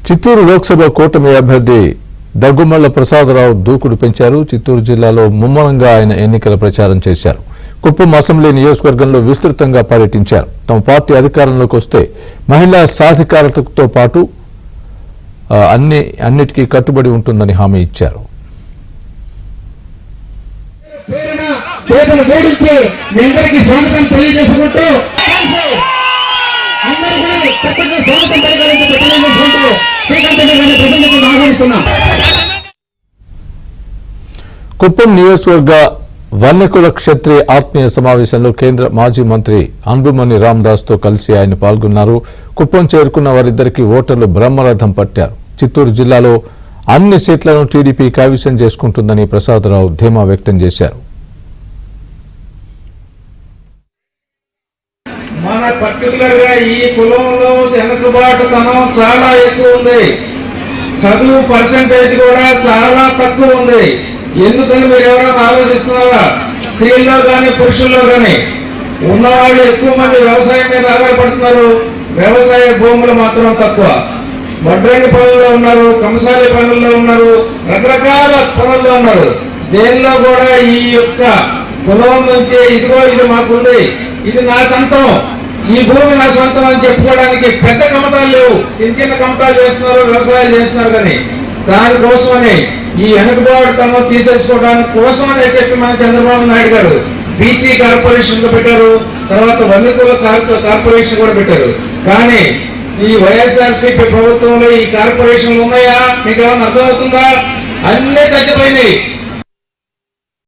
చిత్తూరు లోక్సభ కూటమి అభ్యర్థి దగ్గుమళ్ల ప్రసాదరావు దూకుడు పెంచారు. చిత్తూరు జిల్లాలో ముమ్మరంగా ఆయన ఎన్నికల ప్రచారం చేశారు. కుప్పం అసెంబ్లీ నియోజకవర్గంలో విస్తృతంగా పర్యటించారు. తమ పార్టీ అధికారంలోకి వస్తే మహిళా సాధికారతతో పాటు అన్నిటికీ కట్టుబడి ఉంటుందని హామీ ఇచ్చారు. కుప్పం నియోజకవర్గ వన్యకుల క్షత్రియ ఆత్మీయ సమావేశంలో కేంద్ర మాజీ మంత్రి అంబుమణి రామదాస్ తో కలిసి ఆయన పాల్గొన్నారు. కుప్పం చేరుకున్న వారిద్దరికీ ఓటర్లు బ్రహ్మరథం పట్టారు. చిత్తూరు జిల్లాలో అన్ని సీట్లను టీడీపీ కైవసం చేసుకుంటుందని ప్రసాదరావు ధీమా వ్యక్తం చేశారు. మన పర్టికులర్ గా ఈ కులంలో వెనుకబాటుతనం చాలా ఎక్కువ ఉంది. చదువు పర్సంటేజ్ కూడా చాలా తక్కువ ఉంది. ఎందుకని మీరు ఎవరైనా ఆలోచిస్తున్నారా? స్త్రీల్లో కానీ పురుషుల్లో కానీ ఉన్నవాళ్ళు ఎక్కువ మంది వ్యవసాయం మీద ఆధారపడుతున్నారు. వ్యవసాయ భూములు మాత్రం తక్కువ. వడ్రంగి పనుల్లో ఉన్నారు, కంసాలి పనుల్లో ఉన్నారు, రకరకాల పనుల్లో ఉన్నారు. దేనిలో కూడా ఈ యొక్క కులం నుంచి ఇదిగో ఇది మాకుంది, ఇది నా సొంతం, ఈ భూమి నా సొంతం అని చెప్పుకోవడానికి పెద్ద కమతాలు లేవు. చిన్న చిన్న కమతాలు చేస్తున్నారు, వ్యవసాయాలు చేస్తున్నారు. కానీ దానికోసమని ఈ వెనుకబాటుతనం తీసేసుకోవడానికి కోసమనే చెప్పి మన చంద్రబాబు నాయుడు గారు బీసీ కార్పొరేషన్ పెట్టారు. తర్వాత వన్యకుల కార్పొరేషన్ కూడా పెట్టారు. కానీ ఈ వైఎస్ఆర్సీపీ ప్రభుత్వంలో ఈ కార్పొరేషన్లు ఉన్నాయా? మీకు ఏమైనా అర్థమవుతుందా? అన్నీ చచ్చిపోయినాయి.